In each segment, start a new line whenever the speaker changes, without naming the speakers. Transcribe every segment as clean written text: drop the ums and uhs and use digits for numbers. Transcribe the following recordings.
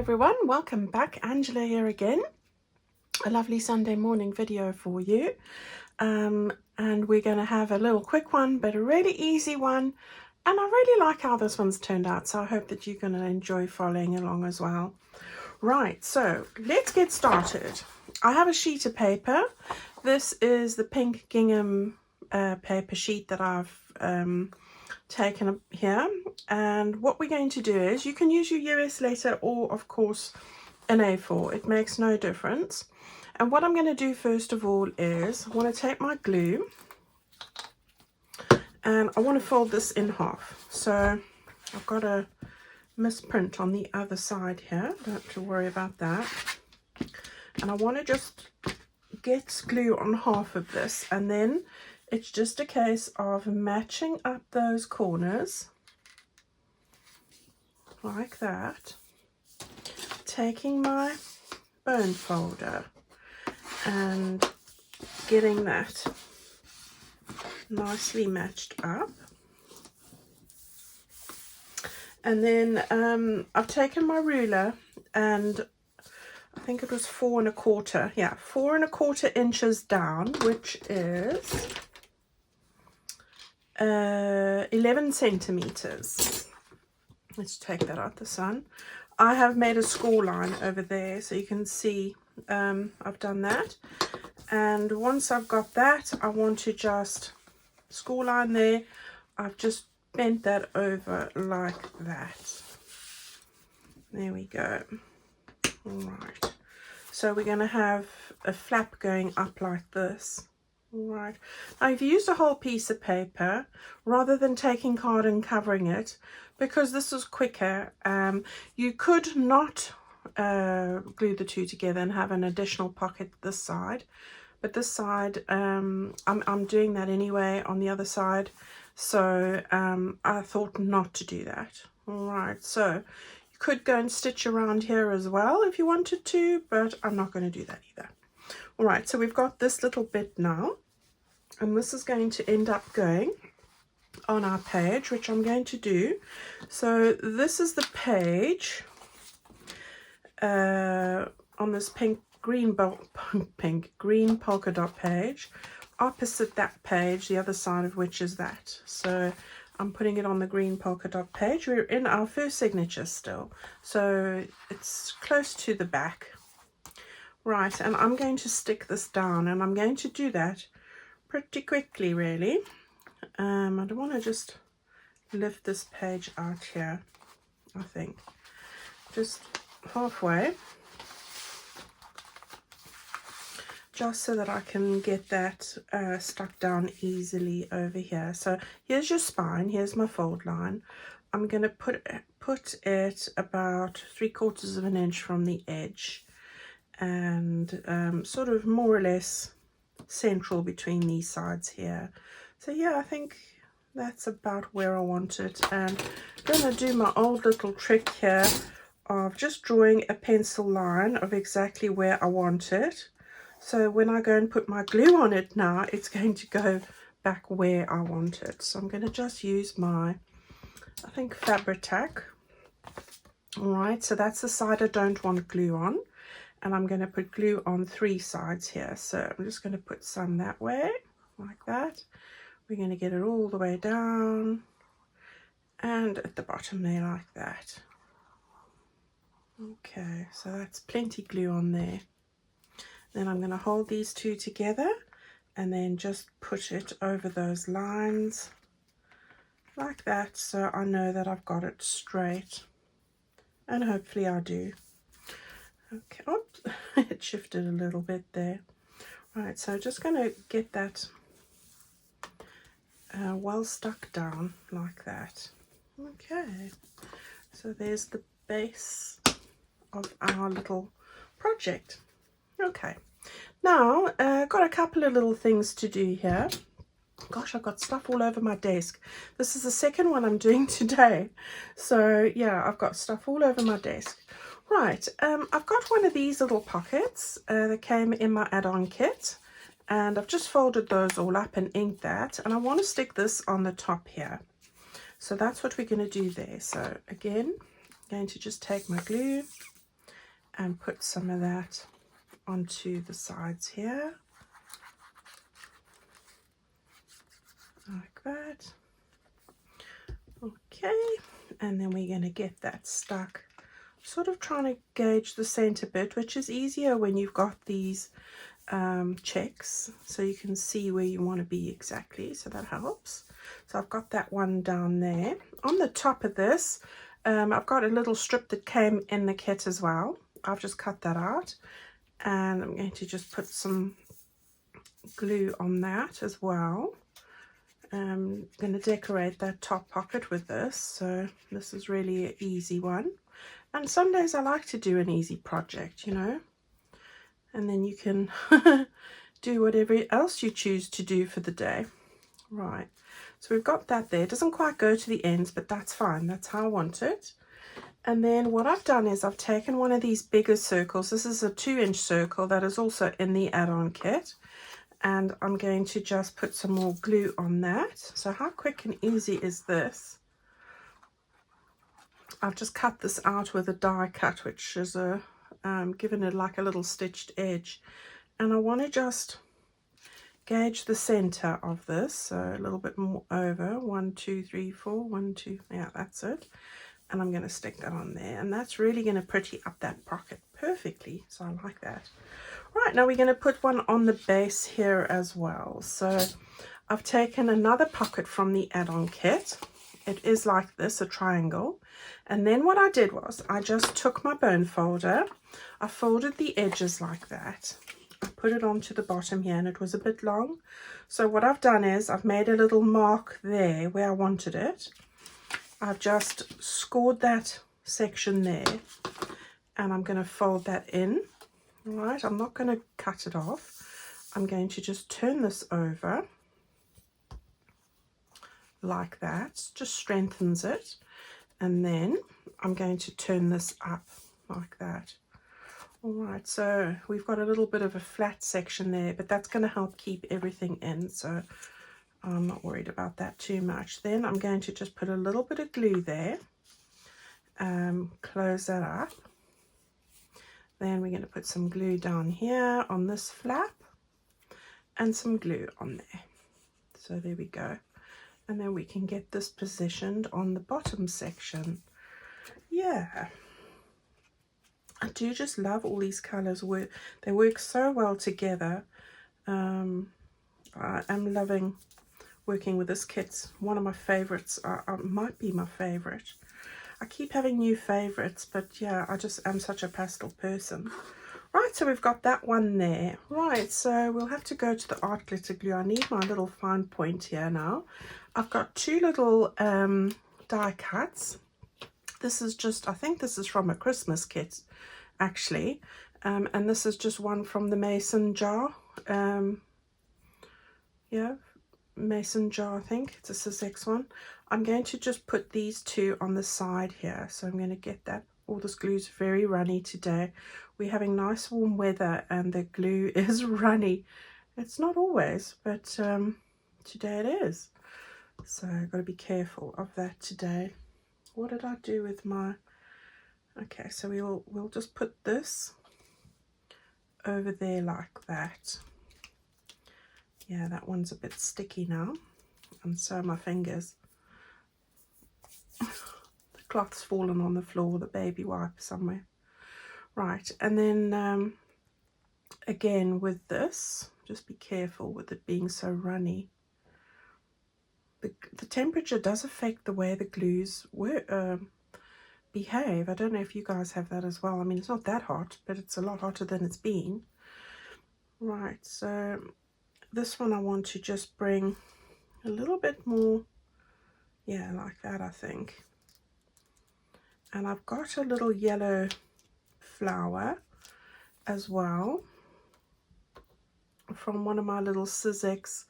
everyone, welcome back. Angela here again. A lovely Sunday morning video for you, and we're going to have a little quick one but a really easy one, and I really like how this one's turned out, so I hope that you're going to enjoy following along as well. Right, so let's get started. I have a sheet of paper. This is the pink gingham paper sheet that I've taken here, and what we're going to do is, you can use your US letter or of course an A4, it makes no difference. And what I'm going to do first of all is I want to take my glue and I want to fold this in half. So I've got a misprint on the other side here, don't have to worry about that. And I want to just get glue on half of this, and then it's just a case of matching up those corners like that, taking my bone folder and getting that nicely matched up. And then I've taken my ruler, and I think it was 4 1/4, yeah, 4 1/4 inches down, which is 11 centimeters. Let's take that out the sun. I have made a score line over there, so you can see I've done that. And once I've got that, I want to just score line there. I've just bent that over like that. There we go. All right, so we're going to have a flap going up like this. All right, I've used a whole piece of paper rather than taking card and covering it, because this is quicker. You could not glue the two together and have an additional pocket this side, but this side I'm doing that anyway on the other side, so I thought not to do that. All right, so you could go and stitch around here as well if you wanted to, but I'm not going to do that either. All right, so we've got this little bit now, and this is going to end up going on our page, which I'm going to do. So this is the page on this green polka dot page. Opposite that page, the other side of which is that. So I'm putting it on the green polka dot page. We're in our first signature still, so it's close to the back. Right, and I'm going to stick this down, and I'm going to do that pretty quickly, really. I don't want to just lift this page out here, I think. Just halfway, just so that I can get that stuck down easily over here. So here's your spine, here's my fold line. I'm going to put it about 3/4 of an inch from the edge, and sort of more or less central between these sides here. So yeah, I think that's about where I want it. And I'm going to do my old little trick here of just drawing a pencil line of exactly where I want it. So when I go and put my glue on it now, it's going to go back where I want it. So I'm going to just use my, I think, Fabri-Tac. All right, so that's the side I don't want glue on. And I'm going to put glue on 3 sides here. So I'm just going to put some that way, like that. We're going to get it all the way down and at the bottom there, like that. Okay, so that's plenty glue on there. Then I'm going to hold these two together and then just put it over those lines like that, so I know that I've got it straight, and hopefully I do. Okay, oops, it shifted a little bit there. Right, so just going to get that well stuck down like that. Okay, so there's the base of our little project. Okay, now got a couple of little things to do here. Gosh, I've got stuff all over my desk. This is the second one I'm doing today, so yeah, I've got stuff all over my desk. Right, I've got one of these little pockets that came in my add-on kit, and I've just folded those all up and inked that, and I want to stick this on the top here. So that's what we're going to do there. So again, I'm going to just take my glue and put some of that onto the sides here, like that. Okay, and then we're going to get that stuck, sort of trying to gauge the center bit, which is easier when you've got these checks, so you can see where you want to be exactly, so that helps. So I've got that one down there. On the top of this, I've got a little strip that came in the kit as well. I've just cut that out, and I'm going to just put some glue on that as well. I'm going to decorate that top pocket with this, so this is really an easy one. And some days I like to do an easy project, you know, and then you can do whatever else you choose to do for the day. Right, so we've got that there. It doesn't quite go to the ends, but that's fine. That's how I want it. And then what I've done is I've taken one of these bigger circles. This is a 2-inch circle that is also in the add-on kit. And I'm going to just put some more glue on that. So how quick and easy is this? I've just cut this out with a die cut, which is a given it like a little stitched edge. And I want to just gauge the center of this, so a little bit more over. 1, 2, 3, 4, 1, 2, yeah, that's it. And I'm going to stick that on there, and that's really going to pretty up that pocket perfectly, so I like that. Right, now we're going to put one on the base here as well. So I've taken another pocket from the add-on kit. It is like this, a triangle. And then what I did was I just took my bone folder, I folded the edges like that, I put it onto the bottom here, and it was a bit long. So what I've done is I've made a little mark there where I wanted it. I've just scored that section there, and I'm going to fold that in. All right, I'm not going to cut it off. I'm going to just turn this over like that, just strengthens it. And then I'm going to turn this up like that. All right, so we've got a little bit of a flat section there, but that's going to help keep everything in, so I'm not worried about that too much. Then I'm going to just put a little bit of glue there, close that up. Then we're going to put some glue down here on this flap and some glue on there. So there we go. And then we can get this positioned on the bottom section. Yeah. I do just love all these colors. They work so well together. I am loving working with this kit. One of my favorites, might be my favorite. I keep having new favorites, but yeah, I just am such a pastel person. Right, so we've got that one there. Right, so we'll have to go to the art glitter glue. I need my little fine point here now. I've got 2 little die cuts. This is just, I think this is from a Christmas kit, actually. And this is just one from the mason jar. Yeah, mason jar, I think. It's a Sussex one. I'm going to just put these 2 on the side here. So I'm going to get that. All this glue is very runny today. We're having nice warm weather and the glue is runny. It's not always, but today it is. So I've got to be careful of that today. What did I do with my... Okay, so we'll just put this over there like that. Yeah, that one's a bit sticky now. And so are my fingers. The cloth's fallen on the floor, the baby wipe somewhere. Right, and then again with this, just be careful with it being so runny. The temperature does affect the way the glues behave. I don't know if you guys have that as well. I mean, it's not that hot, but it's a lot hotter than it's been. Right, so this one I want to just bring a little bit more, yeah, like that, I think. And I've got a little yellow flower as well from one of my little Sussex,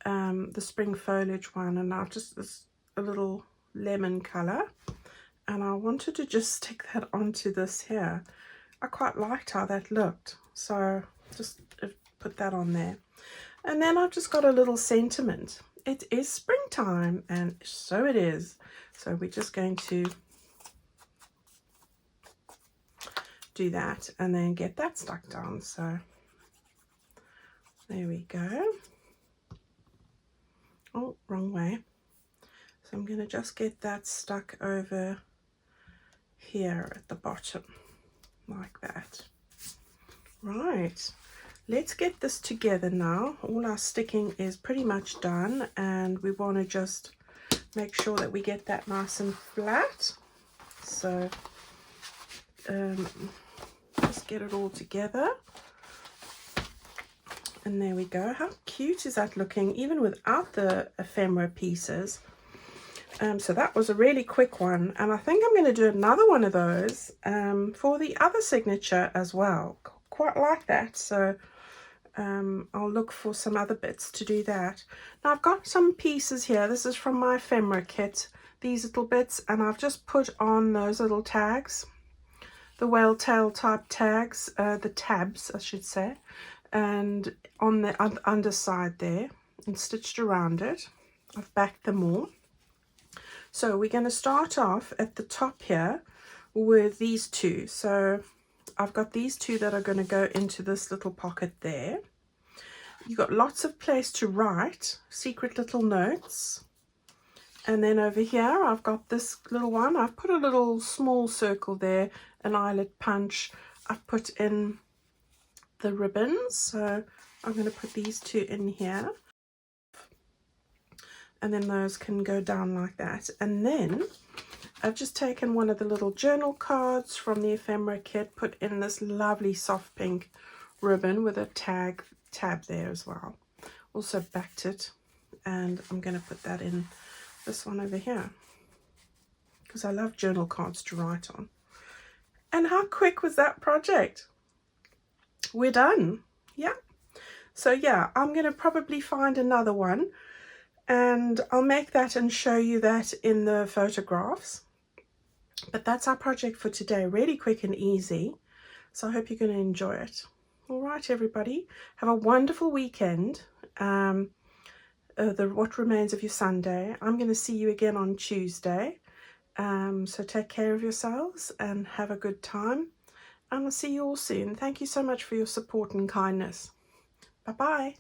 the spring foliage one, and I've just this a little lemon color, and I wanted to just stick that onto this here. I quite liked how that looked, so just put that on there. And then I've just got a little sentiment. It is springtime, and so it is. So we're just going to do that and then get that stuck down. So there we go. Oh, wrong way. So I'm going to just get that stuck over here at the bottom like that. Right, let's get this together now. All our sticking is pretty much done, and we want to just make sure that we get that nice and flat. So just get it all together. And there we go. How cute is that looking, even without the ephemera pieces? So that was a really quick one, and I think I'm going to do another one of those for the other signature as well. Quite like that, so I'll look for some other bits to do that. Now I've got some pieces here. This is from my ephemera kit, these little bits, and I've just put on those little tags, the whale tail type tags, the tabs I should say, and on the underside there, and stitched around it. I've backed them all. So we're going to start off at the top here with these two. So I've got these two that are going to go into this little pocket there. You've got lots of place to write secret little notes. And then over here I've got this little one. I've put a little small circle there, an eyelet punch. I've put in the ribbons. So I'm going to put these two in here. And then those can go down like that. And then I've just taken one of the little journal cards from the ephemera kit, put in this lovely soft pink ribbon with a tab there as well. Also backed it, and I'm going to put that in this one over here because I love journal cards to write on. And how quick was that project? We're done. Yeah. So yeah, I'm going to probably find another one, and I'll make that and show you that in the photographs. But that's our project for today, really quick and easy. So I hope you're going to enjoy it. All right, everybody, have a wonderful weekend. What remains of your Sunday. I'm going to see you again on Tuesday. So take care of yourselves and have a good time. And I'll see you all soon. Thank you so much for your support and kindness. Bye-bye.